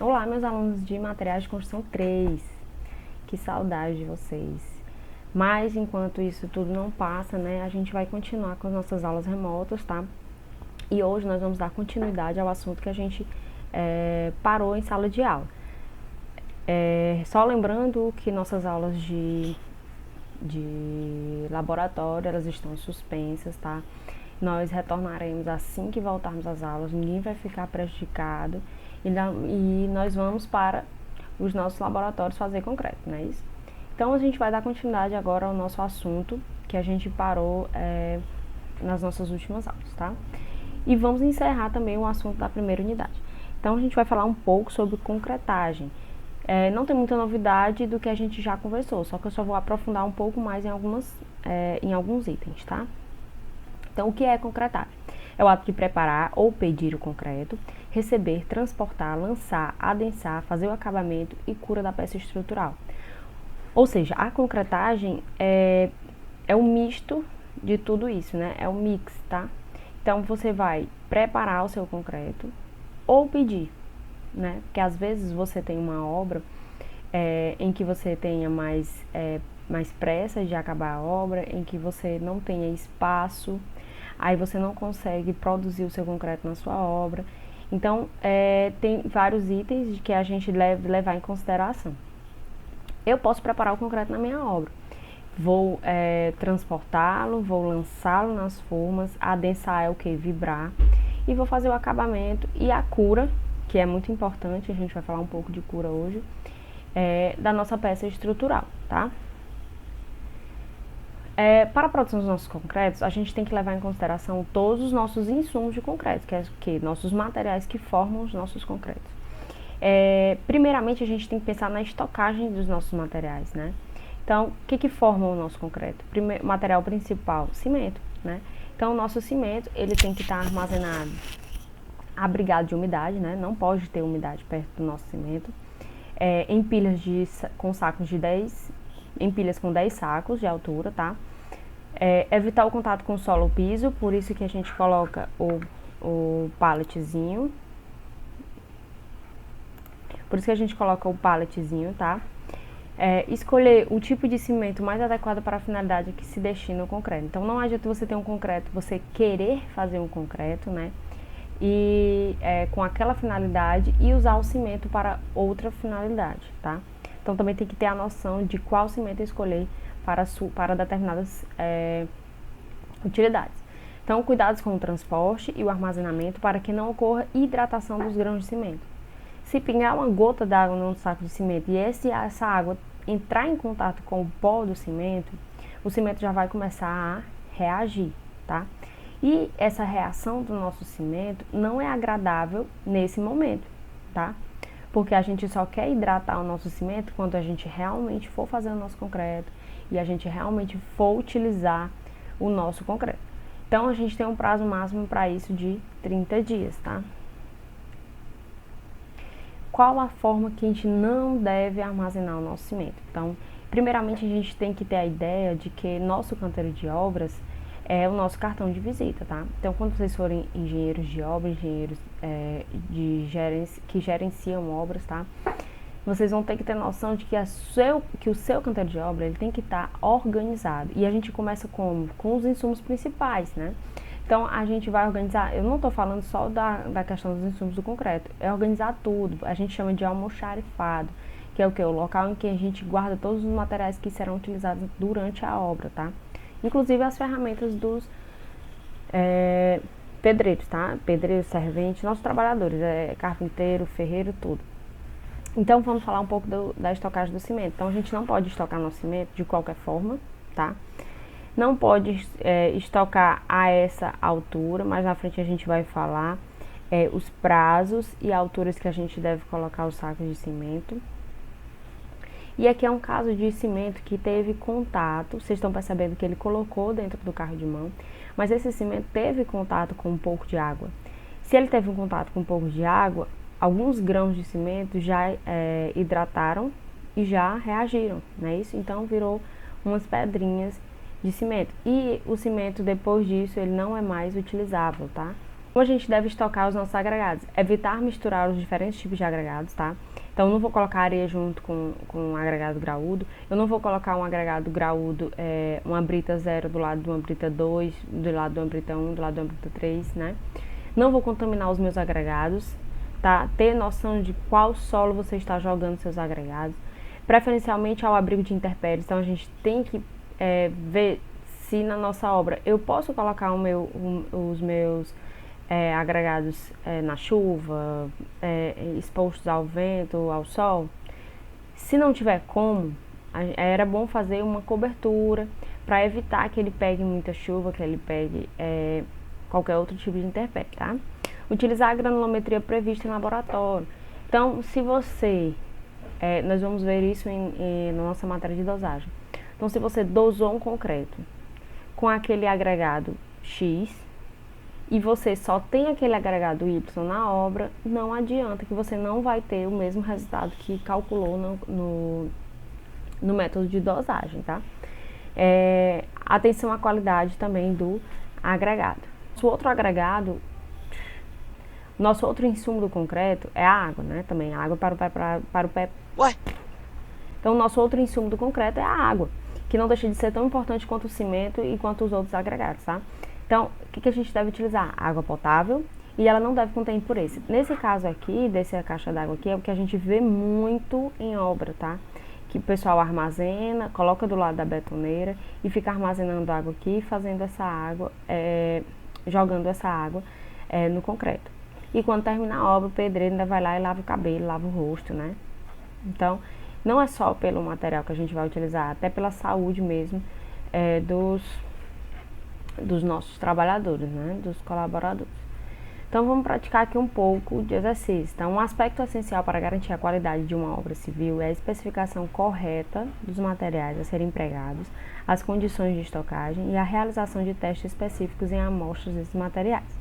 Olá, meus alunos de Materiais de Construção 3. Que saudade de vocês. Mas, enquanto isso tudo não passa, né, a gente vai continuar com as nossas aulas remotas, tá? E hoje nós vamos dar continuidade ao assunto que a gente parou em sala de aula. Só lembrando que nossas aulas de laboratório, elas estão suspensas, tá? Nós retornaremos assim que voltarmos às aulas, ninguém vai ficar prejudicado e nós vamos para os nossos laboratórios fazer concreto, não é isso? Então a gente vai dar continuidade agora ao nosso assunto que a gente parou nas nossas últimas aulas, tá? E vamos encerrar também o assunto da primeira unidade. Então a gente vai falar um pouco sobre concretagem. Não tem muita novidade do que a gente já conversou, só que eu só vou aprofundar um pouco mais em alguns itens, tá? Então, o que é concretagem? É o ato de preparar ou pedir o concreto, receber, transportar, lançar, adensar, fazer o acabamento e cura da peça estrutural. Ou seja, a concretagem é um misto de tudo isso, né? É um mix, tá? Então, você vai preparar o seu concreto ou pedir, né? Porque às vezes você tem uma obra em que você tenha mais pressa de acabar a obra, em que você não tenha espaço, aí você não consegue produzir o seu concreto na sua obra. Então, tem vários itens que a gente deve levar em consideração. Eu posso preparar o concreto na minha obra. Vou transportá-lo, vou lançá-lo nas formas, adensar é o que? Vibrar. E vou fazer o acabamento e a cura, que é muito importante, a gente vai falar um pouco de cura hoje, da nossa peça estrutural, tá? Para a produção dos nossos concretos, a gente tem que levar em consideração todos os nossos insumos de concreto, que é nossos materiais que formam os nossos concretos. Primeiramente, a gente tem que pensar na estocagem dos nossos materiais, né? Então, o que forma o nosso concreto? Material principal, cimento, né? Então, o nosso cimento, ele tem que estar armazenado, abrigado de umidade, né? Não pode ter umidade perto do nosso cimento. Em pilhas com sacos de 10, em pilhas com 10 sacos de altura, tá? Evitar o contato com o solo ou piso, por isso que a gente coloca o palletzinho. Por isso que a gente coloca o palletzinho, tá? Escolher o tipo de cimento mais adequado para a finalidade que se destina ao concreto. Então, não adianta você ter um concreto, você querer fazer um concreto, né? E com aquela finalidade e usar o cimento para outra finalidade, tá? Então, também tem que ter a noção de qual cimento escolher para determinadas utilidades. Então, cuidados com o transporte e o armazenamento para que não ocorra hidratação dos grãos de cimento. Se pingar uma gota d'água no saco de cimento e essa água entrar em contato com o pó do cimento, o cimento já vai começar a reagir, tá? E essa reação do nosso cimento não é agradável nesse momento, tá? Porque a gente só quer hidratar o nosso cimento quando a gente realmente for fazer o nosso concreto e a gente realmente for utilizar o nosso concreto. Então, a gente tem um prazo máximo para isso de 30 dias, tá? Qual a forma que a gente não deve armazenar o nosso cimento? Então, primeiramente, a gente tem que ter a ideia de que nosso canteiro de obras é o nosso cartão de visita, tá? Então, quando vocês forem engenheiros de obra, engenheiros que gerenciam obras, tá? Vocês vão ter que ter noção de que o seu canteiro de obra ele tem que estar organizado. E a gente começa com os insumos principais, né? Então, a gente vai organizar, eu não estou falando só da questão dos insumos do concreto, é organizar tudo. A gente chama de almoxarifado, que é o que? O local em que a gente guarda todos os materiais que serão utilizados durante a obra, tá? Inclusive as ferramentas dos pedreiros, tá? Pedreiro, servente, nossos trabalhadores, carpinteiro, ferreiro, tudo. Então, vamos falar um pouco da estocagem do cimento. Então, a gente não pode estocar nosso cimento de qualquer forma, tá? Não pode estocar a essa altura, mas na frente a gente vai falar os prazos e alturas que a gente deve colocar os sacos de cimento. E aqui é um caso de cimento que teve contato, vocês estão percebendo que ele colocou dentro do carro de mão, mas esse cimento teve contato com um pouco de água. Se ele teve um contato com um pouco de água, alguns grãos de cimento já hidrataram e já reagiram, não é isso? Então virou umas pedrinhas de cimento. E o cimento, depois disso, ele não é mais utilizável, tá? Como a gente deve estocar os nossos agregados? Evitar misturar os diferentes tipos de agregados, tá? Então, eu não vou colocar areia junto com um agregado graúdo. Eu não vou colocar um agregado graúdo, uma brita 0 do lado de uma brita 2, do lado de uma brita 1, do lado de uma brita 3, né? Não vou contaminar os meus agregados, tá? Ter noção de qual solo você está jogando seus agregados. Preferencialmente ao abrigo de intempéries. Então, a gente tem que ver se na nossa obra eu posso colocar os meus agregados na chuva, expostos ao vento, ao sol. Se não tiver como, era bom fazer uma cobertura para evitar que ele pegue muita chuva, que ele pegue qualquer outro tipo de intempérie, tá? Utilizar a granulometria prevista em laboratório. Então, se você, nós vamos ver isso na nossa matéria de dosagem. Então, se você dosou um concreto com aquele agregado X, e você só tem aquele agregado Y na obra, não adianta, que você não vai ter o mesmo resultado que calculou no método de dosagem, tá? Atenção à qualidade também do agregado. Nosso outro insumo do concreto é a água, né? Também a água para o pé. Ué? Então, nosso outro insumo do concreto é a água, que não deixa de ser tão importante quanto o cimento e quanto os outros agregados, tá? Então, o que a gente deve utilizar? Água potável, e ela não deve conter impureza. Nesse caso aqui, dessa caixa d'água aqui, é o que a gente vê muito em obra, tá? Que o pessoal armazena, coloca do lado da betoneira e fica armazenando água aqui, fazendo essa água, jogando essa água no concreto. E quando terminar a obra, o pedreiro ainda vai lá e lava o cabelo, lava o rosto, né? Então, não é só pelo material que a gente vai utilizar, até pela saúde mesmo dos nossos trabalhadores, né? Dos colaboradores. Então, vamos praticar aqui um pouco de exercício. Então, um aspecto essencial para garantir a qualidade de uma obra civil é a especificação correta dos materiais a serem empregados, as condições de estocagem e a realização de testes específicos em amostras desses materiais.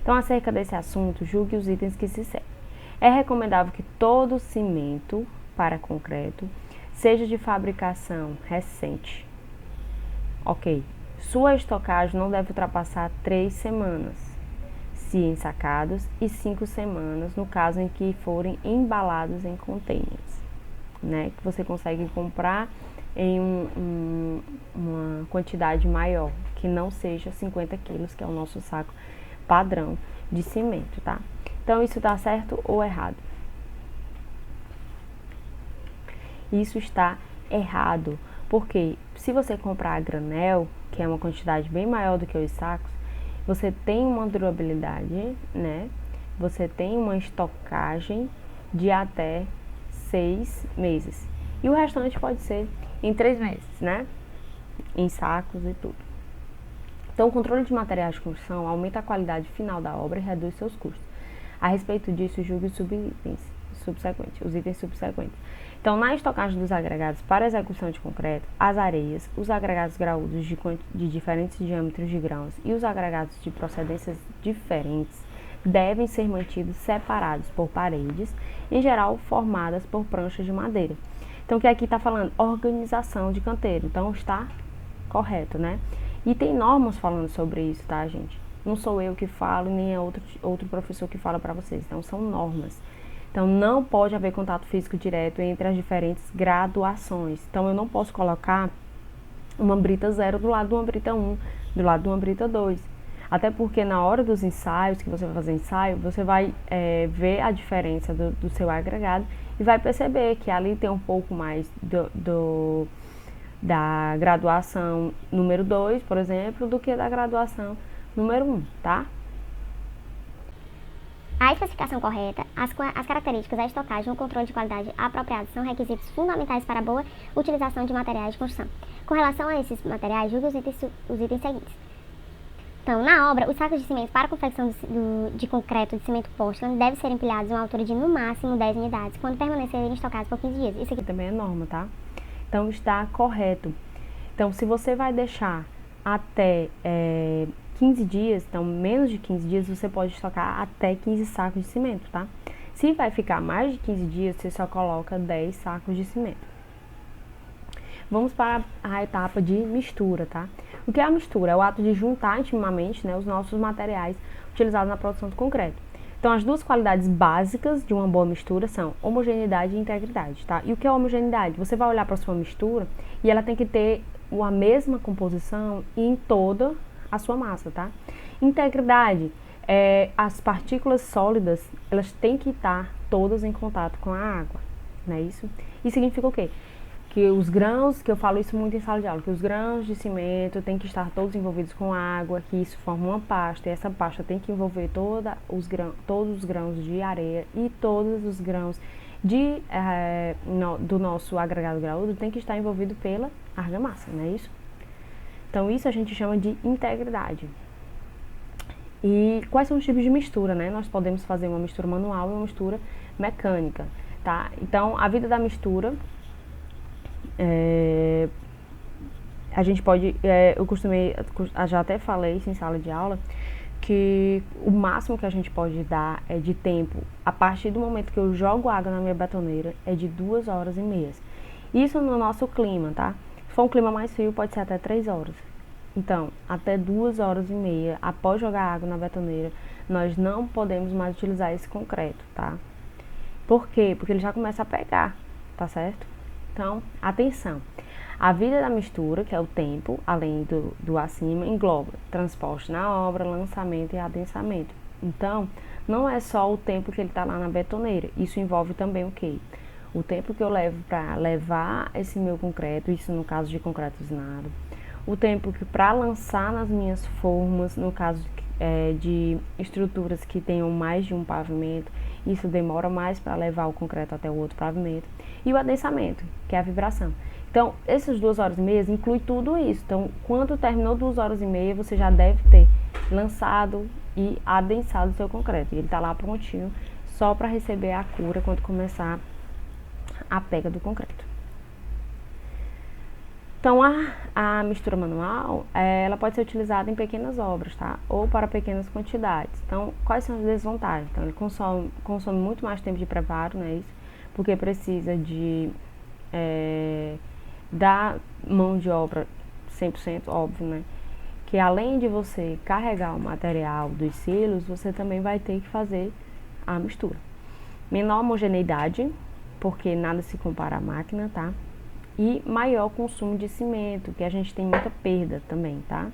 Então, acerca desse assunto, julgue os itens que se seguem. É recomendável que todo cimento para concreto seja de fabricação recente. Ok. Sua estocagem não deve ultrapassar 3 semanas, se ensacados, e 5 semanas, no caso em que forem embalados em containers, né? Que você consegue comprar em uma quantidade maior, que não seja 50 quilos, que é o nosso saco padrão de cimento, tá? Então, isso está certo ou errado? Isso está errado, porque se você comprar a granel, que é uma quantidade bem maior do que os sacos, você tem uma durabilidade, né? Você tem uma estocagem de até 6 meses. E o restante pode ser em 3 meses, né? Em sacos e tudo. Então, o controle de materiais de construção aumenta a qualidade final da obra e reduz seus custos. A respeito disso, julgue os itens subsequentes. Então, na estocagem dos agregados para execução de concreto, as areias, os agregados graúdos de diferentes diâmetros de grãos e os agregados de procedências diferentes devem ser mantidos separados por paredes, em geral formadas por pranchas de madeira. Então, o que aqui está falando? Organização de canteiro. Então, está correto, né? E tem normas falando sobre isso, tá, gente? Não sou eu que falo, nem é outro professor que fala para vocês. Então, são normas. Então, não pode haver contato físico direto entre as diferentes graduações. Então, eu não posso colocar uma brita 0 do lado de uma brita 1, do lado de uma brita 2. Até porque na hora dos ensaios, que você vai fazer ensaio, você vai ver a diferença do seu agregado e vai perceber que ali tem um pouco mais da graduação número 2, por exemplo, do que da graduação número 1, tá? A especificação correta, as características, a estocagem e o controle de qualidade apropriado são requisitos fundamentais para a boa utilização de materiais de construção. Com relação a esses materiais, julgue os itens seguintes. Então, na obra, os sacos de cimento para a confecção de concreto de cimento Portland devem ser empilhados em uma altura de, no máximo, 10 unidades, quando permanecerem estocados por 15 dias. Isso aqui também é norma, tá? Então, está correto. Então, se você vai deixar até 15 dias, então menos de 15 dias, você pode estocar até 15 sacos de cimento, tá? Se vai ficar mais de 15 dias, você só coloca 10 sacos de cimento. Vamos para a etapa de mistura, tá? O que é a mistura? É o ato de juntar intimamente, né, os nossos materiais utilizados na produção do concreto. Então, as duas qualidades básicas de uma boa mistura são homogeneidade e integridade, tá? E o que é homogeneidade? Você vai olhar para a sua mistura e ela tem que ter a mesma composição em toda a sua massa, tá? Integridade, as partículas sólidas, elas têm que estar todas em contato com a água, não é isso? Isso significa o quê? Que os grãos, que eu falo isso muito em sala de aula, que os grãos de cimento têm que estar todos envolvidos com água, que isso forma uma pasta, e essa pasta tem que envolver todos os grãos de areia e todos os grãos do nosso agregado graúdo tem que estar envolvido pela argamassa, não é isso? Então isso a gente chama de integridade. E quais são os tipos de mistura, né? Nós podemos fazer uma mistura manual e uma mistura mecânica, tá? Então a vida da mistura, a gente pode, eu já até falei isso em sala de aula, que o máximo que a gente pode dar de tempo, a partir do momento que eu jogo água na minha betoneira, é de 2h30. Isso no nosso clima, tá? Se for um clima mais frio, pode ser até 3 horas. Então, até 2h30, após jogar água na betoneira, nós não podemos mais utilizar esse concreto, tá? Por quê? Porque ele já começa a pegar, tá certo? Então, atenção, a vida da mistura, que é o tempo, além do acima, engloba transporte na obra, lançamento e adensamento. Então, não é só o tempo que ele está lá na betoneira, isso envolve também o quê? O tempo que eu levo para levar esse meu concreto, isso no caso de concreto usinado, o tempo que para lançar nas minhas formas, no caso de estruturas que tenham mais de um pavimento, isso demora mais para levar o concreto até o outro pavimento, e o adensamento, que é a vibração. Então, essas 2h30 inclui tudo isso. Então, quando terminou 2h30, você já deve ter lançado e adensado o seu concreto. E ele está lá prontinho, só para receber a cura quando começar a pega do concreto. Então, a mistura manual, ela pode ser utilizada em pequenas obras, tá? Ou para pequenas quantidades. Então, quais são as desvantagens? Então, ele consome muito mais tempo de preparo, né? Isso, porque precisa da mão de obra 100%, óbvio, né? Que além de você carregar o material dos silos, você também vai ter que fazer a mistura. Menor homogeneidade, porque nada se compara à máquina, tá? E maior consumo de cimento, que a gente tem muita perda também, tá?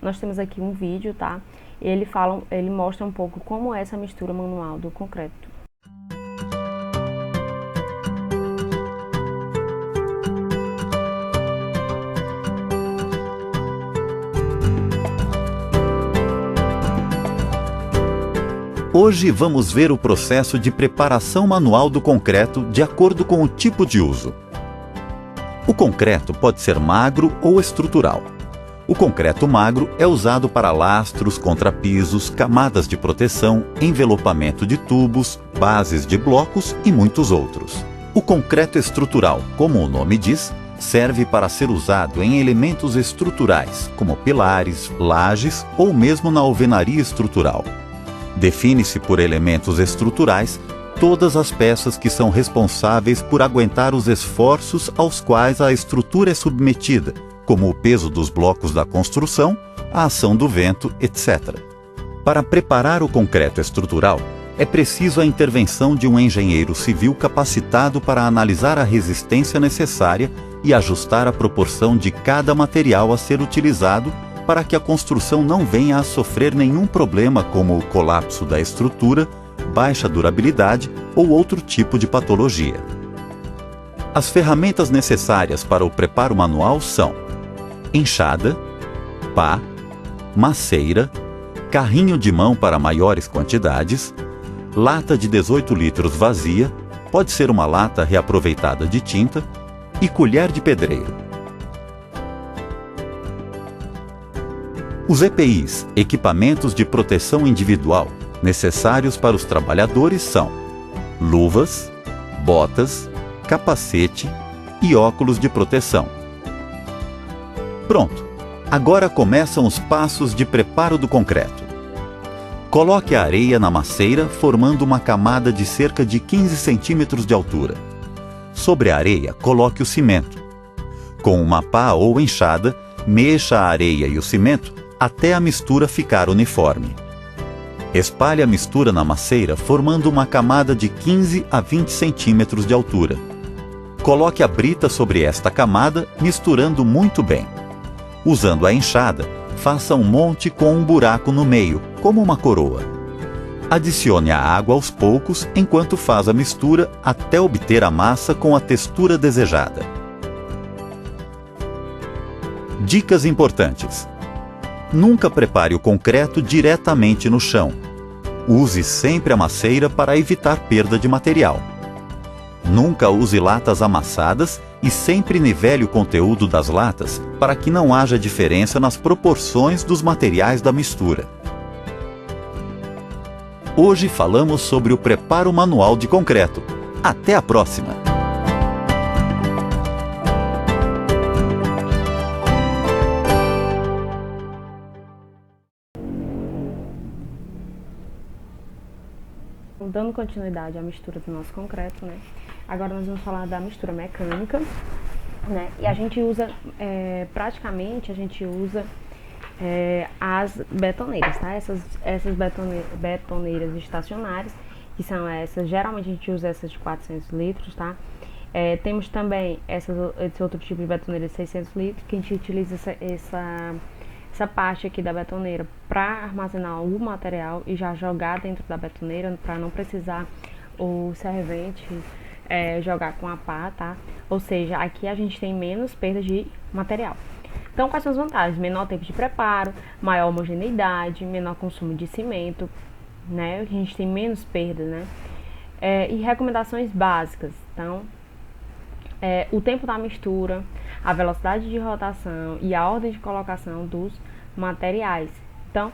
Nós temos aqui um vídeo, tá? Ele mostra um pouco como é essa mistura manual do concreto. Hoje vamos ver o processo de preparação manual do concreto de acordo com o tipo de uso. O concreto pode ser magro ou estrutural. O concreto magro é usado para lastros, contrapisos, camadas de proteção, envelopamento de tubos, bases de blocos e muitos outros. O concreto estrutural, como o nome diz, serve para ser usado em elementos estruturais, como pilares, lajes ou mesmo na alvenaria estrutural. Define-se por elementos estruturais todas as peças que são responsáveis por aguentar os esforços aos quais a estrutura é submetida, como o peso dos blocos da construção, a ação do vento, etc. Para preparar o concreto estrutural, é preciso a intervenção de um engenheiro civil capacitado para analisar a resistência necessária e ajustar a proporção de cada material a ser utilizado para que a construção não venha a sofrer nenhum problema como o colapso da estrutura, baixa durabilidade ou outro tipo de patologia. As ferramentas necessárias para o preparo manual são enxada, pá, maceira, carrinho de mão para maiores quantidades, lata de 18 litros vazia, pode ser uma lata reaproveitada de tinta, e colher de pedreiro. Os EPIs, equipamentos de proteção individual, necessários para os trabalhadores são luvas, botas, capacete e óculos de proteção. Pronto! Agora começam os passos de preparo do concreto. Coloque a areia na maceira, formando uma camada de cerca de 15 centímetros de altura. Sobre a areia, coloque o cimento. Com uma pá ou enxada, mexa a areia e o cimento até a mistura ficar uniforme. Espalhe a mistura na macieira formando uma camada de 15 a 20 centímetros de altura. Coloque a brita sobre esta camada, misturando muito bem. Usando a enxada, faça um monte com um buraco no meio, como uma coroa. Adicione a água aos poucos enquanto faz a mistura até obter a massa com a textura desejada. Dicas importantes: nunca prepare o concreto diretamente no chão. Use sempre a macieira para evitar perda de material. Nunca use latas amassadas e sempre nivele o conteúdo das latas para que não haja diferença nas proporções dos materiais da mistura. Hoje falamos sobre o preparo manual de concreto. Até a próxima! Dando continuidade à mistura do nosso concreto, né? Agora nós vamos falar da mistura mecânica, né? E a gente usa, praticamente, as betoneiras, tá? Essas betoneiras estacionárias, que são essas, geralmente a gente usa essas de 400 litros, tá? Temos também esse outro tipo de betoneira de 600 litros, que a gente utiliza essa parte aqui da betoneira para armazenar o material e já jogar dentro da betoneira, para não precisar o servente jogar com a pá, tá? Ou seja, aqui a gente tem menos perda de material. Então, quais são as vantagens? Menor tempo de preparo, maior homogeneidade, menor consumo de cimento, né? A gente tem menos perda, né? E recomendações básicas. Então, o tempo da mistura, a velocidade de rotação e a ordem de colocação dos materiais. Então,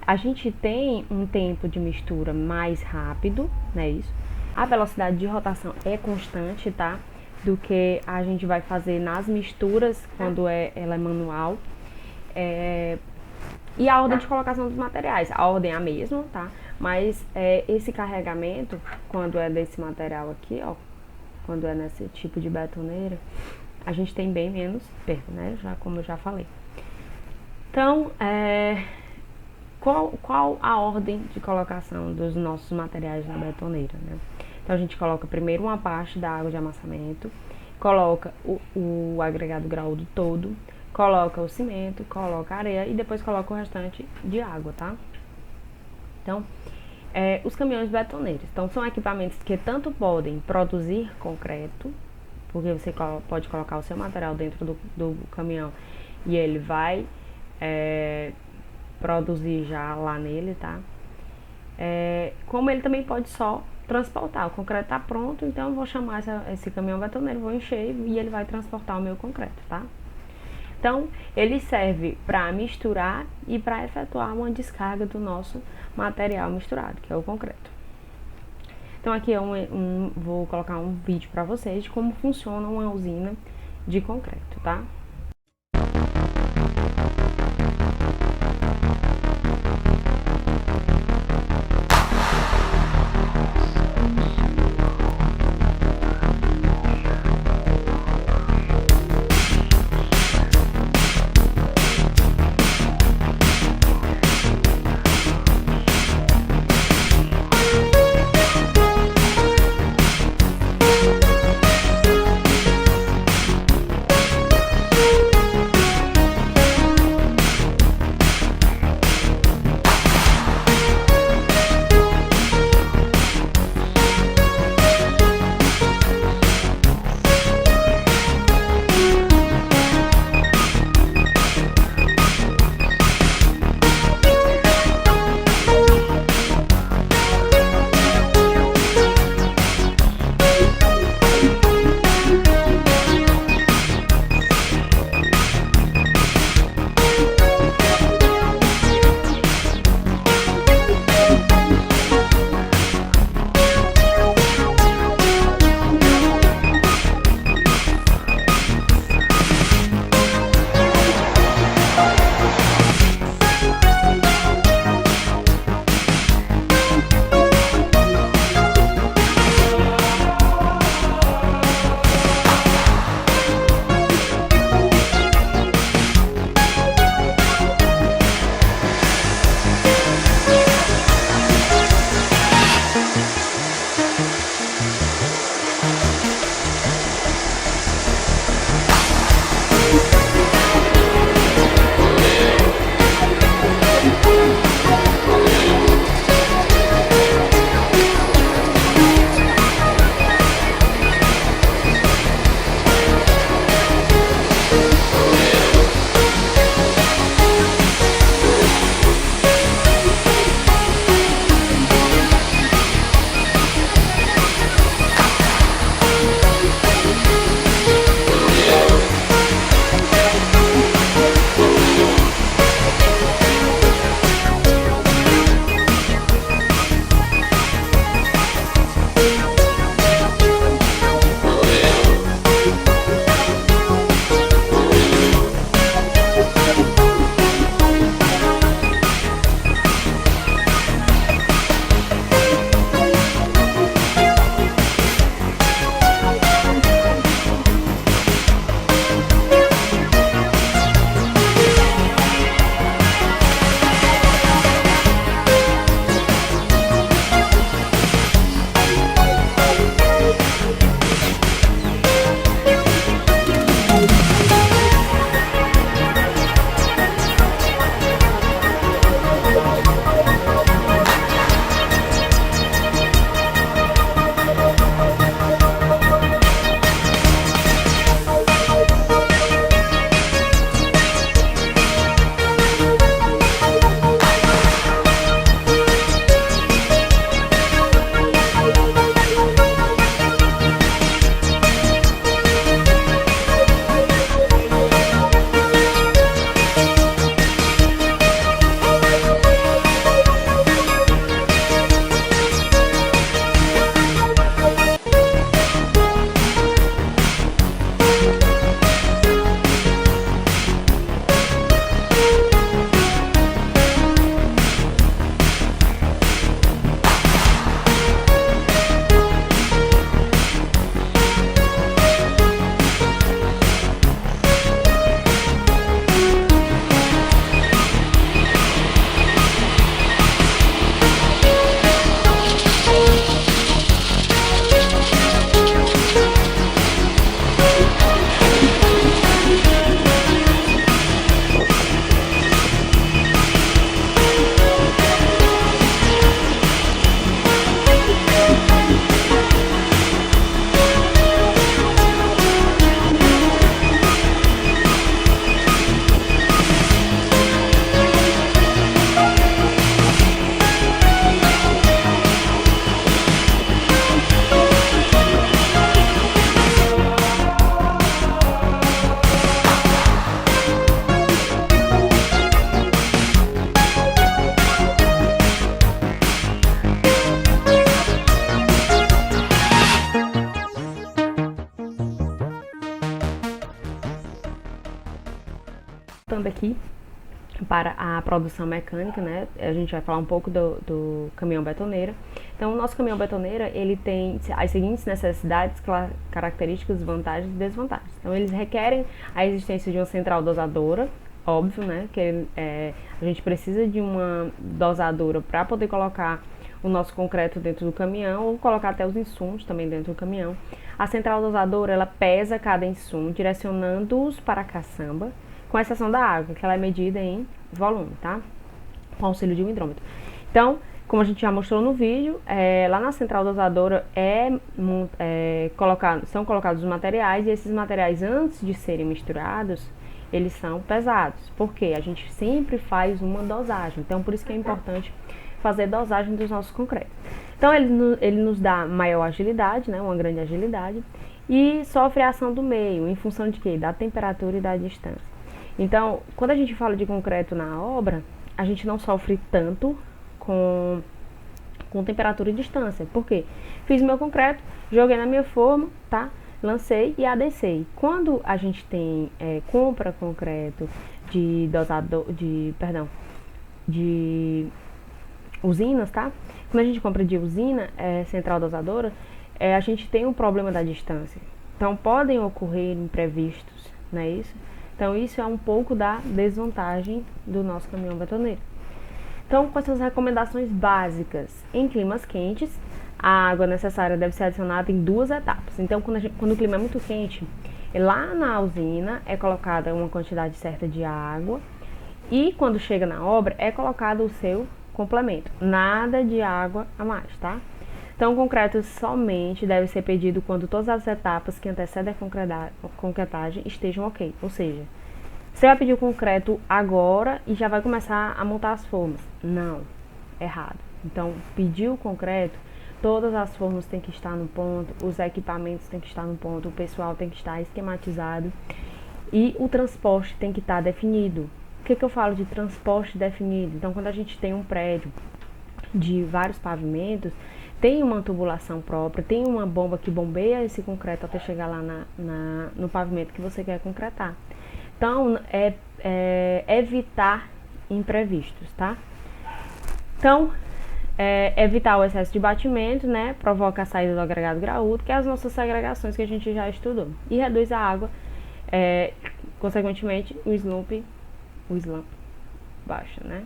a gente tem um tempo de mistura mais rápido, né? Isso. A velocidade de rotação é constante, tá? Do que a gente vai fazer nas misturas quando ela é manual. E a ordem de colocação dos materiais, a ordem é a mesma, tá? Mas esse carregamento, quando é desse material aqui, ó, quando é nesse tipo de betoneira, a gente tem bem menos perda, né? Como eu já falei. Então, qual a ordem de colocação dos nossos materiais na betoneira, né? Então, a gente coloca primeiro uma parte da água de amassamento, coloca o agregado graúdo todo, coloca o cimento, coloca a areia e depois coloca o restante de água, tá? Então, os caminhões betoneiros. Então, são equipamentos que tanto podem produzir concreto, porque você pode colocar o seu material dentro do caminhão e ele vai produzir já lá nele, tá? Como ele também pode só transportar. O concreto tá pronto, então eu vou chamar esse caminhão betoneiro, vou encher e ele vai transportar o meu concreto, tá? Então, ele serve para misturar e para efetuar uma descarga do nosso material misturado, que é o concreto. Então, aqui vou colocar um vídeo para vocês de como funciona uma usina de concreto, tá? voltando aqui para a produção mecânica, né? A gente vai falar um pouco do caminhão betoneira. Então, o nosso caminhão betoneira, ele tem as seguintes necessidades, características, vantagens e desvantagens. Então, eles requerem a existência de uma central dosadora, óbvio, né? Que a gente precisa de uma dosadora para poder colocar o nosso concreto dentro do caminhão, ou colocar até os insumos também dentro do caminhão. A central dosadora, ela pesa cada insumo, direcionando-os para a caçamba, com exceção da água, que ela é medida em volume, tá? Com auxílio de um hidrômetro. Então, como a gente já mostrou no vídeo, lá na central dosadora são colocados os materiais, e esses materiais, antes de serem misturados, eles são pesados, porque a gente sempre faz uma dosagem. Então, por isso que é importante fazer dosagem dos nossos concretos. Então, ele nos dá maior agilidade, né, uma grande agilidade, e sofre a ação do meio, em função de quê? Da temperatura e da distância. Então, quando a gente fala de concreto na obra, a gente não sofre tanto com temperatura e distância. Por quê? Fiz meu concreto, joguei na minha forma, tá? Lancei e adensei. Quando a gente compra concreto de usinas, tá? Quando a gente compra de usina, central dosadora, a gente tem um problema da distância. Então, podem ocorrer imprevistos, não é isso? Então, isso é um pouco da desvantagem do nosso caminhão betoneiro. Então, quais são as recomendações básicas? Em climas quentes, a água necessária deve ser adicionada em 2 etapas. Então, quando o clima é muito quente, lá na usina é colocada uma quantidade certa de água, e quando chega na obra é colocado o seu complemento. Nada de água a mais, tá? Então, o concreto somente deve ser pedido quando todas as etapas que antecedem a concretagem estejam ok. Ou seja, você vai pedir o concreto agora e já vai começar a montar as formas. Não, errado. Então, pedir o concreto, todas as formas têm que estar no ponto, os equipamentos têm que estar no ponto, o pessoal tem que estar esquematizado e o transporte tem que estar definido. O que eu falo de transporte definido? Então, quando a gente tem um prédio de vários pavimentos, tem uma tubulação própria, tem uma bomba que bombeia esse concreto até chegar lá no pavimento que você quer concretar. Então, evitar imprevistos, tá? Então, evitar o excesso de batimento, né? Provoca a saída do agregado graúdo, que é as nossas segregações que a gente já estudou. E reduz a água, consequentemente, o slump baixa, né?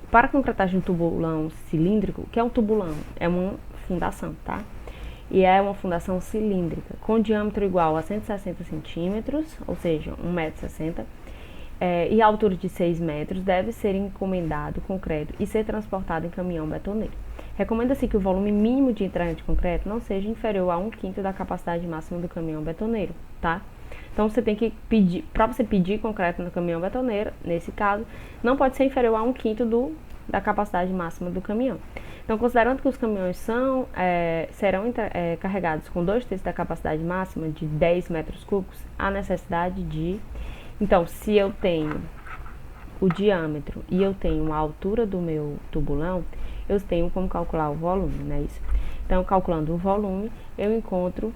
Para a concretagem de um tubulão cilíndrico, o que é um tubulão? É uma fundação, tá? E é uma fundação cilíndrica, com diâmetro igual a 160 centímetros, ou seja, 1,60 m, e a altura de 6 metros, deve ser encomendado concreto e ser transportado em caminhão betoneiro. Recomenda-se que o volume mínimo de entrada de concreto não seja inferior a 1/5 da capacidade máxima do caminhão betoneiro, tá? Então, você tem que pedir, para você pedir concreto no caminhão betoneiro, nesse caso, não pode ser inferior a 1/5 da capacidade máxima do caminhão. Então, considerando que os caminhões serão carregados com 2/3 da capacidade máxima de 10 metros cúbicos, há necessidade de... Então, se eu tenho o diâmetro e eu tenho a altura do meu tubulão, eu tenho como calcular o volume, não é isso? Então, calculando o volume, eu encontro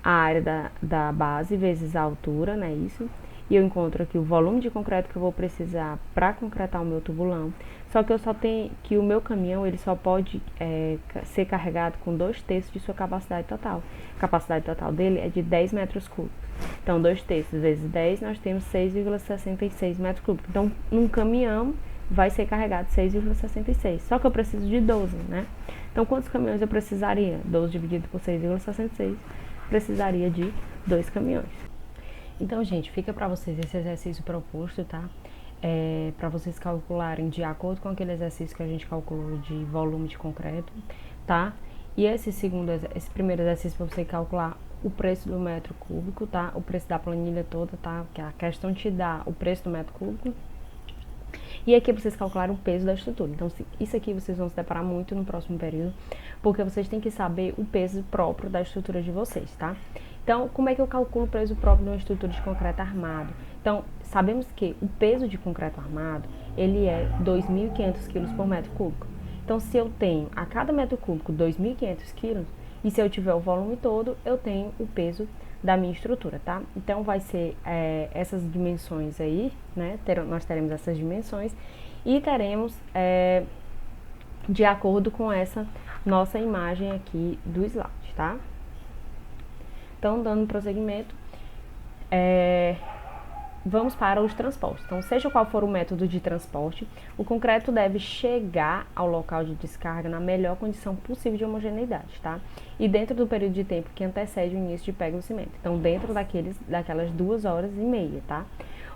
a área da base vezes a altura, não é isso? E eu encontro aqui o volume de concreto que eu vou precisar para concretar o meu tubulão. Só que eu só tenho que o meu caminhão, ele só pode ser carregado com 2/3 de sua capacidade total. A capacidade total dele é de 10 metros cúbicos. Então, 2/3 vezes 10, nós temos 6,66 metros cúbicos. Então, num caminhão vai ser carregado 6,66. Só que eu preciso de 12, né? Então, quantos caminhões eu precisaria? 12 dividido por 6,66, precisaria de 2 caminhões. Então, gente, fica para vocês esse exercício proposto, tá? Para vocês calcularem de acordo com aquele exercício que a gente calculou de volume de concreto, tá? E esse primeiro exercício para você calcular o preço do metro cúbico, tá? O preço da planilha toda, tá? Que a questão te dá o preço do metro cúbico. E aqui vocês calcularem o peso da estrutura. Então, isso aqui vocês vão se deparar muito no próximo período, porque vocês têm que saber o peso próprio da estrutura de vocês, tá? Então, como é que eu calculo o peso próprio de uma estrutura de concreto armado? Então, sabemos que o peso de concreto armado, ele é 2.500 kg por metro cúbico. Então, se eu tenho a cada metro cúbico 2.500 kg, E se eu tiver o volume todo, eu tenho o peso da minha estrutura, tá? Então, vai ser essas dimensões aí, né? Nós teremos essas dimensões e teremos, de acordo com essa nossa imagem aqui do slide, tá? Então, dando prosseguimento, vamos para os transportes. Então, seja qual for o método de transporte, o concreto deve chegar ao local de descarga na melhor condição possível de homogeneidade, tá? E dentro do período de tempo que antecede o início de pega do cimento. Então, dentro daquelas 2h30, tá?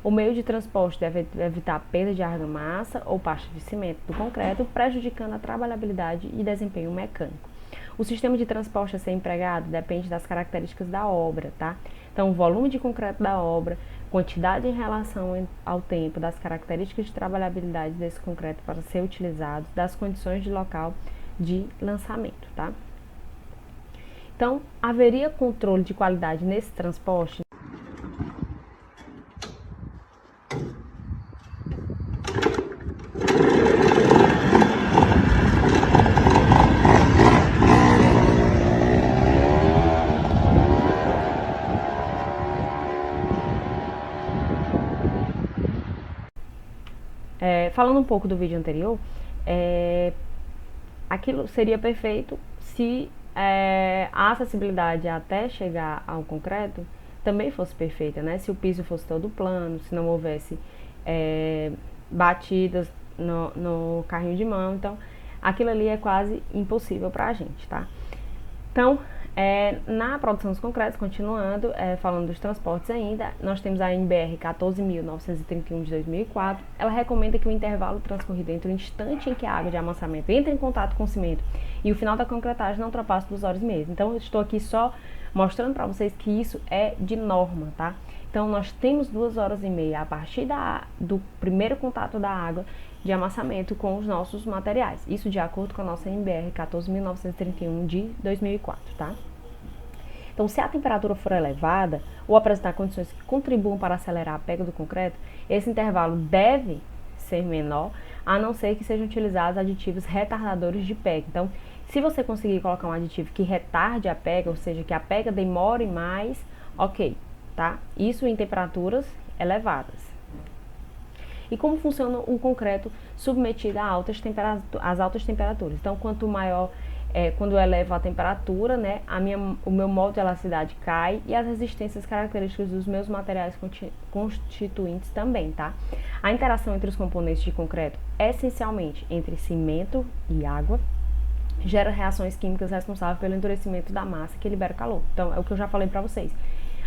O meio de transporte deve evitar a perda de argamassa ou parte de cimento do concreto, prejudicando a trabalhabilidade e desempenho mecânico. O sistema de transporte a ser empregado depende das características da obra, tá? Então, o volume de concreto da obra, quantidade em relação ao tempo, das características de trabalhabilidade desse concreto para ser utilizado, das condições de local de lançamento, tá? Então, haveria controle de qualidade nesse transporte? Falando um pouco do vídeo anterior, aquilo seria perfeito se a acessibilidade até chegar ao concreto também fosse perfeita, né? Se o piso fosse todo plano, se não houvesse batidas no carrinho de mão, então aquilo ali é quase impossível para a gente, tá? Então, na produção dos concretos, continuando, falando dos transportes ainda, nós temos a NBR 14.931 de 2004. Ela recomenda que o intervalo transcorrido entre o instante em que a água de amassamento entra em contato com o cimento e o final da concretagem não ultrapasse 2h30. Então, eu estou aqui só mostrando para vocês que isso é de norma, tá? Então, nós temos 2h30 a partir do primeiro contato da água de amassamento com os nossos materiais. Isso de acordo com a nossa NBR 14.931 de 2004, tá? Então, se a temperatura for elevada ou apresentar condições que contribuam para acelerar a pega do concreto, esse intervalo deve ser menor, a não ser que sejam utilizados aditivos retardadores de pega. Então, se você conseguir colocar um aditivo que retarde a pega, ou seja, que a pega demore mais, ok, tá? Isso em temperaturas elevadas. E como funciona o concreto submetido às altas temperaturas? Então, quanto maior, quando eu elevo a temperatura, né, o meu modo de elasticidade cai e as resistências características dos meus materiais constituintes também, tá? A interação entre os componentes de concreto, essencialmente entre cimento e água, gera reações químicas responsáveis pelo endurecimento da massa que libera calor. Então, é o que eu já falei para vocês.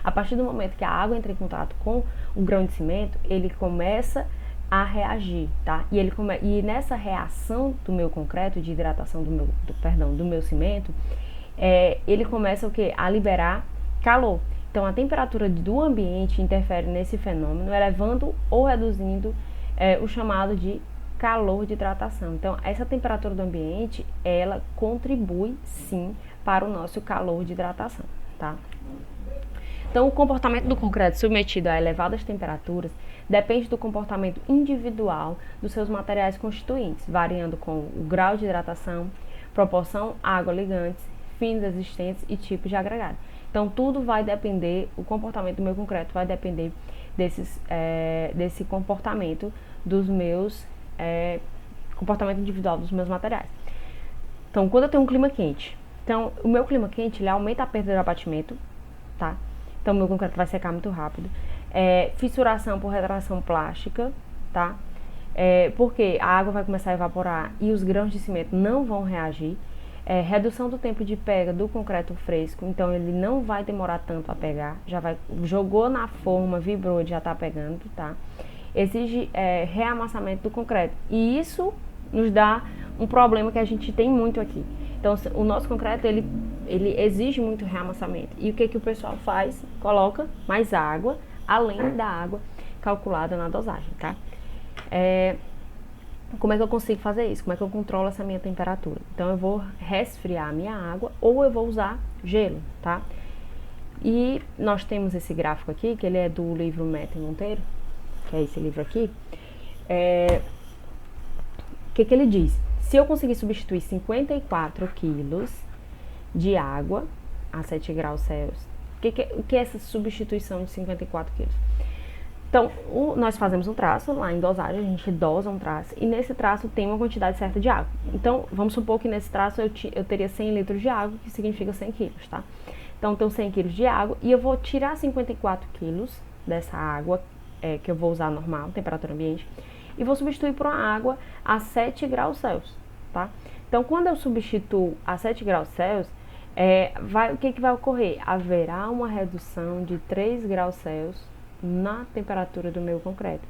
A partir do momento que a água entra em contato com o grão de cimento, ele começa a reagir, tá? E nessa reação do meu concreto, de hidratação do meu cimento, ele começa o quê? A liberar calor. Então, a temperatura do ambiente interfere nesse fenômeno, elevando ou reduzindo o chamado de calor de hidratação. Então, essa temperatura do ambiente, ela contribui, sim, para o nosso calor de hidratação, tá? Então, o comportamento do concreto submetido a elevadas temperaturas depende do comportamento individual dos seus materiais constituintes, variando com o grau de hidratação, proporção água ligantes, fins existentes e tipos de agregado. Então, tudo vai depender, o comportamento do meu concreto vai depender desse comportamento dos meus, comportamento individual dos meus materiais. Então, quando eu tenho um clima quente, então, o meu clima quente, ele aumenta a perda de abatimento, tá? Então, o meu concreto vai secar muito rápido. Fissuração por retração plástica, tá? Porque a água vai começar a evaporar e os grãos de cimento não vão reagir. Redução do tempo de pega do concreto fresco, então ele não vai demorar tanto a pegar. Jogou na forma, vibrou, ele já está pegando, tá? Exige reamassamento do concreto. E isso nos dá um problema que a gente tem muito aqui. Então, o nosso concreto, ele exige muito reamassamento. E o que o pessoal faz? Coloca mais água, além da água calculada na dosagem, tá? Como é que eu consigo fazer isso? Como é que eu controlo essa minha temperatura? Então, eu vou resfriar a minha água ou eu vou usar gelo, tá? E nós temos esse gráfico aqui, que ele é do livro Meta e Monteiro, que é esse livro aqui. O que ele diz? Se eu conseguir substituir 54 quilos de água a 7 graus Celsius. O que é essa substituição de 54 quilos? Então, nós fazemos um traço lá em dosagem, a gente dosa um traço, e nesse traço tem uma quantidade certa de água. Então, vamos supor que nesse traço eu teria 100 litros de água, que significa 100 quilos, tá? Então, eu tenho 100 quilos de água, e eu vou tirar 54 quilos dessa água, que eu vou usar normal, temperatura ambiente, e vou substituir por uma água a 7 graus Celsius, tá? Então, quando eu substituo a 7 graus Celsius, o que vai ocorrer? Haverá uma redução de 3 graus Celsius na temperatura do meu concreto.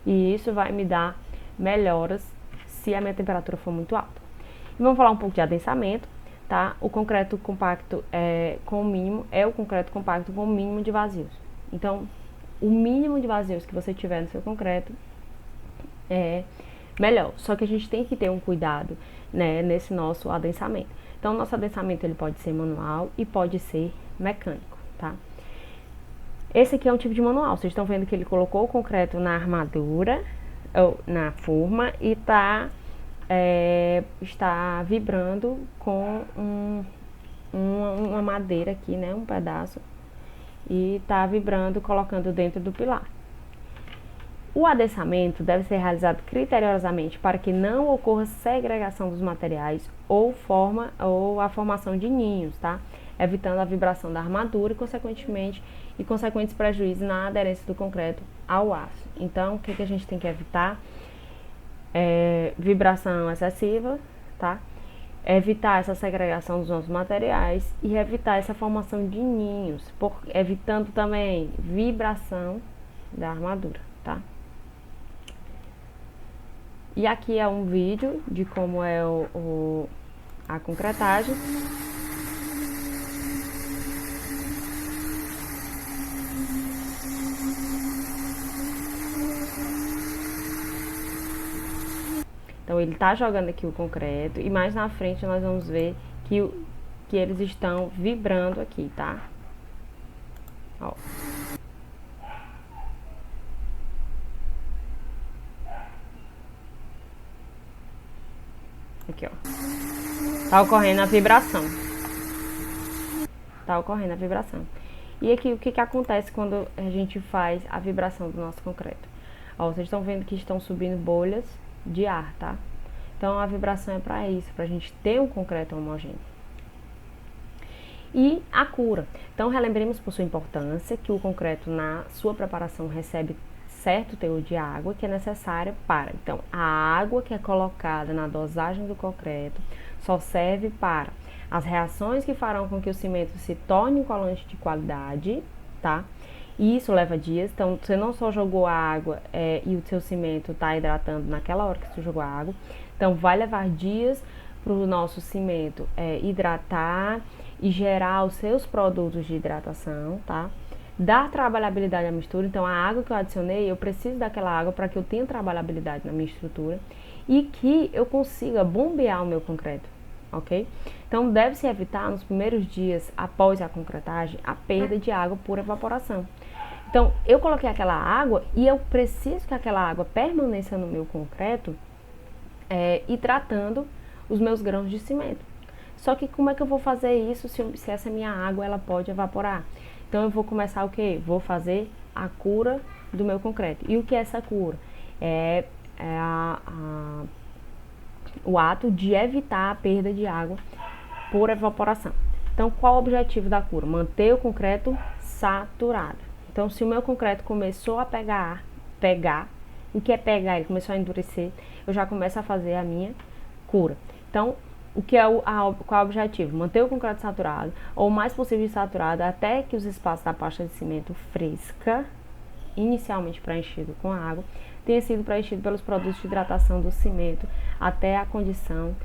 E isso vai me dar melhoras se a minha temperatura for muito alta. E vamos falar um pouco de adensamento, tá? O concreto compacto é o concreto compacto com o mínimo de vazios. Então, o mínimo de vazios que você tiver no seu concreto é melhor. Só que a gente tem que ter um cuidado, né, nesse nosso adensamento. Então, o nosso adensamento ele pode ser manual e pode ser mecânico, tá? Esse aqui é um tipo de manual. Vocês estão vendo que ele colocou o concreto na armadura, ou na forma, e está vibrando com uma madeira aqui, né? Um pedaço. E está vibrando, colocando dentro do pilar. O adensamento deve ser realizado criteriosamente para que não ocorra segregação dos materiais ou a formação de ninhos, tá? Evitando a vibração da armadura e consequentes prejuízos na aderência do concreto ao aço. Então, o que a gente tem que evitar? Vibração excessiva, tá? Evitar essa segregação dos nossos materiais e evitar essa formação de ninhos, evitando também vibração da armadura, tá? E aqui é um vídeo de como é a concretagem. Então, ele tá jogando aqui o concreto e mais na frente nós vamos ver que eles estão vibrando aqui, tá? Ó. Aqui, ó. Tá ocorrendo a vibração. Tá ocorrendo a vibração. E aqui, o que acontece quando a gente faz a vibração do nosso concreto? Ó, vocês estão vendo que estão subindo bolhas de ar, tá? Então, a vibração é para isso, pra gente ter um concreto homogêneo. E a cura. Então, relembremos por sua importância que o concreto, na sua preparação, recebe certo teor de água que é necessária para. Então, a água que é colocada na dosagem do concreto só serve para as reações que farão com que o cimento se torne um colante de qualidade, tá? E isso leva dias. Então, você não só jogou a água e o seu cimento está hidratando naquela hora que você jogou a água. Então, vai levar dias para o nosso cimento hidratar e gerar os seus produtos de hidratação, tá? Dar trabalhabilidade à mistura. Então, a água que eu adicionei, eu preciso daquela água para que eu tenha trabalhabilidade na minha estrutura e que eu consiga bombear o meu concreto, ok? Então, deve-se evitar nos primeiros dias após a concretagem a perda de água por evaporação. Então, eu coloquei aquela água e eu preciso que aquela água permaneça no meu concreto hidratando os meus grãos de cimento. Só que como é que eu vou fazer isso se essa minha água ela pode evaporar? Então, eu vou começar o quê? Vou fazer a cura do meu concreto. E o que é essa cura? O ato de evitar a perda de água por evaporação. Então, qual o objetivo da cura? Manter o concreto saturado. Então, se o meu concreto começou a pegar, o que é pegar? Ele começou a endurecer, eu já começo a fazer a minha cura. Então, qual é o objetivo? Manter o concreto saturado, ou o mais possível saturado, até que os espaços da pasta de cimento fresca, inicialmente preenchido com água, tenha sido preenchido pelos produtos de hidratação do cimento até a condição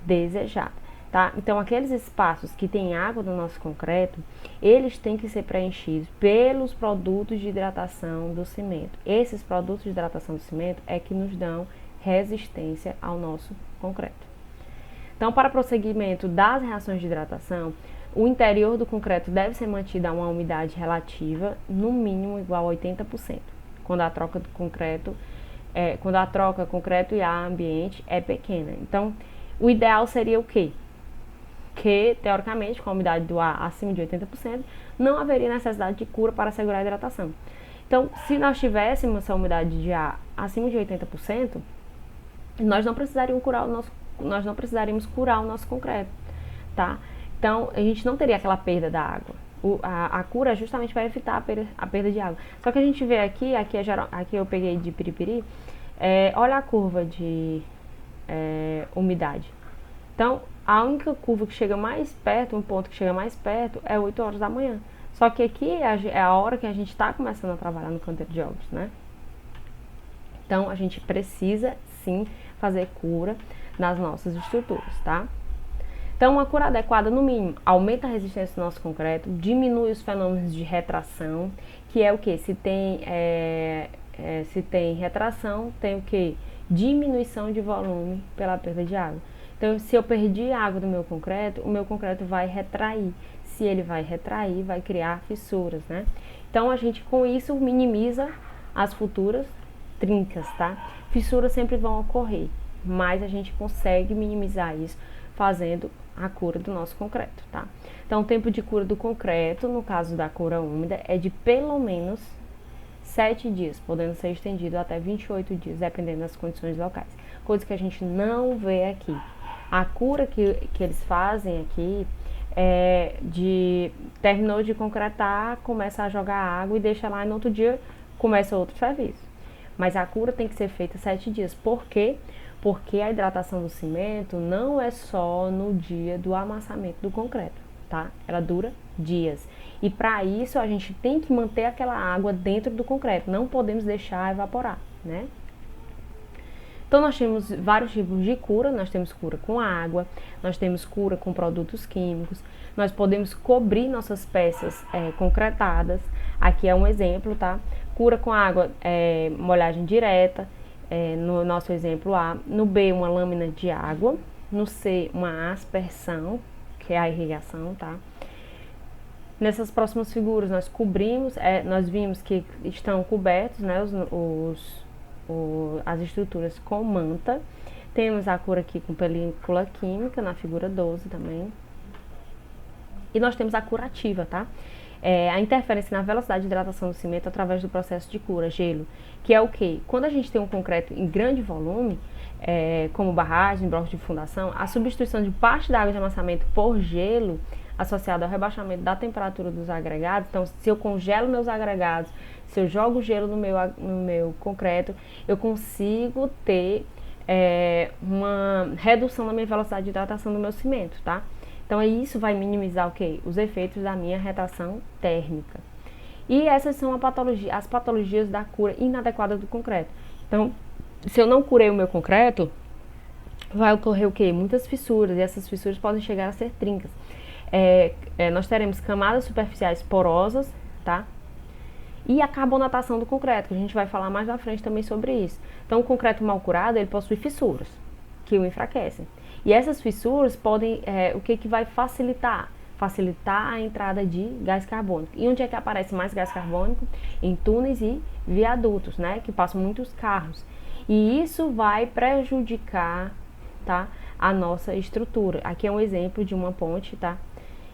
desejada. Tá? Então, aqueles espaços que têm água no nosso concreto, eles têm que ser preenchidos pelos produtos de hidratação do cimento. Esses produtos de hidratação do cimento é que nos dão resistência ao nosso concreto. Então, para prosseguimento das reações de hidratação, o interior do concreto deve ser mantido a uma umidade relativa, no mínimo igual a 80%, quando a troca concreto e ar ambiente é pequena. Então, o ideal seria o quê? que, teoricamente, com a umidade do ar acima de 80%, não haveria necessidade de cura para assegurar a hidratação. Então, se nós tivéssemos essa umidade de ar acima de 80%, nós não precisaríamos curar o nosso concreto, tá? Então, a gente não teria aquela perda da água. A cura é justamente para evitar a perda de água. Só que a gente vê aqui eu peguei de piripiri, olha a curva de umidade. Então, a única curva que chega mais perto, um ponto que chega mais perto, é 8 horas da manhã. Só que aqui é a hora que a gente está começando a trabalhar no canteiro de obras, né? Então, a gente precisa, sim, fazer cura nas nossas estruturas, tá? Então, uma cura adequada, no mínimo, aumenta a resistência do nosso concreto, diminui os fenômenos de retração, que é o que? Se tem retração, tem o que? Diminuição de volume pela perda de água. Então, se eu perdi água do meu concreto, o meu concreto vai retrair. Se ele vai retrair, vai criar fissuras, né? Então, a gente, com isso, minimiza as futuras trincas, tá? Fissuras sempre vão ocorrer, mas a gente consegue minimizar isso fazendo a cura do nosso concreto, tá? Então, o tempo de cura do concreto, no caso da cura úmida, é de pelo menos 7 dias, podendo ser estendido até 28 dias, dependendo das condições locais. Coisa que a gente não vê aqui. A cura que eles fazem aqui é terminou de concretar, começa a jogar água e deixa lá, e no outro dia começa outro serviço. Mas a cura tem que ser feita 7 dias. Por quê? Porque a hidratação do cimento não é só no dia do amassamento do concreto, tá? Ela dura dias. E para isso a gente tem que manter aquela água dentro do concreto, não podemos deixar evaporar, né? Então nós temos vários tipos de cura, nós temos cura com água, nós temos cura com produtos químicos, nós podemos cobrir nossas peças concretadas, aqui é um exemplo, tá? Cura com água, molhagem direta, no nosso exemplo A, no B uma lâmina de água, no C uma aspersão, que é a irrigação, tá? Nessas próximas figuras nós cobrimos, nós vimos que estão cobertos, né, as estruturas com manta. Temos a cura aqui com película química na figura 12 também. E nós temos a cura ativa, tá? A interferência na velocidade de hidratação do cimento através do processo de cura, gelo, que é o quê? Quando a gente tem um concreto em grande volume, como barragem, blocos de fundação, a substituição de parte da água de amassamento por gelo associado ao rebaixamento da temperatura dos agregados. Então, se eu congelo meus agregados, se eu jogo gelo no meu concreto, eu consigo ter uma redução na minha velocidade de hidratação do meu cimento, tá? Então, isso vai minimizar o quê? Os efeitos da minha retração térmica. E essas são as patologias da cura inadequada do concreto. Então, se eu não curei o meu concreto, vai ocorrer o quê? Muitas fissuras, e essas fissuras podem chegar a ser trincas. Nós teremos camadas superficiais porosas, tá? E a carbonatação do concreto, que a gente vai falar mais na frente também sobre isso. Então, o concreto mal curado, ele possui fissuras, que o enfraquecem. E essas fissuras podem, o que vai facilitar? Facilitar a entrada de gás carbônico. E onde é que aparece mais gás carbônico? Em túneis e viadutos, né? Que passam muitos carros. E isso vai prejudicar, tá, a nossa estrutura. Aqui é um exemplo de uma ponte, tá?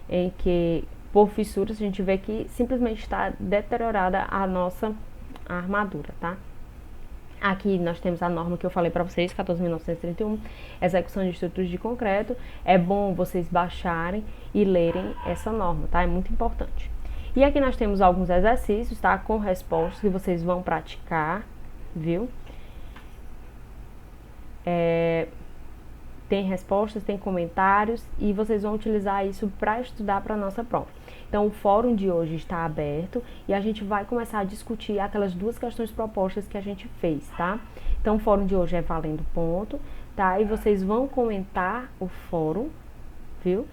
Em que, por fissuras, a gente vê que simplesmente está deteriorada a nossa armadura, tá? Aqui nós temos a norma que eu falei para vocês, 14.931, execução de estruturas de concreto. É bom vocês baixarem e lerem essa norma, tá? É muito importante. E aqui nós temos alguns exercícios, tá? Com respostas que vocês vão praticar, viu? Tem respostas, tem comentários e vocês vão utilizar isso para estudar para a nossa prova. Então, o fórum de hoje está aberto e a gente vai começar a discutir aquelas duas questões propostas que a gente fez, tá? Então, o fórum de hoje é valendo ponto, tá? E vocês vão comentar o fórum, viu?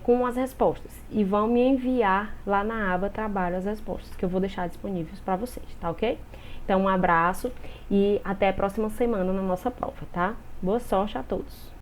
Com as respostas. E vão me enviar lá na aba Trabalho as respostas, que eu vou deixar disponíveis para vocês, tá ok? Então, um abraço e até a próxima semana na nossa prova, tá? Boa sorte a todos!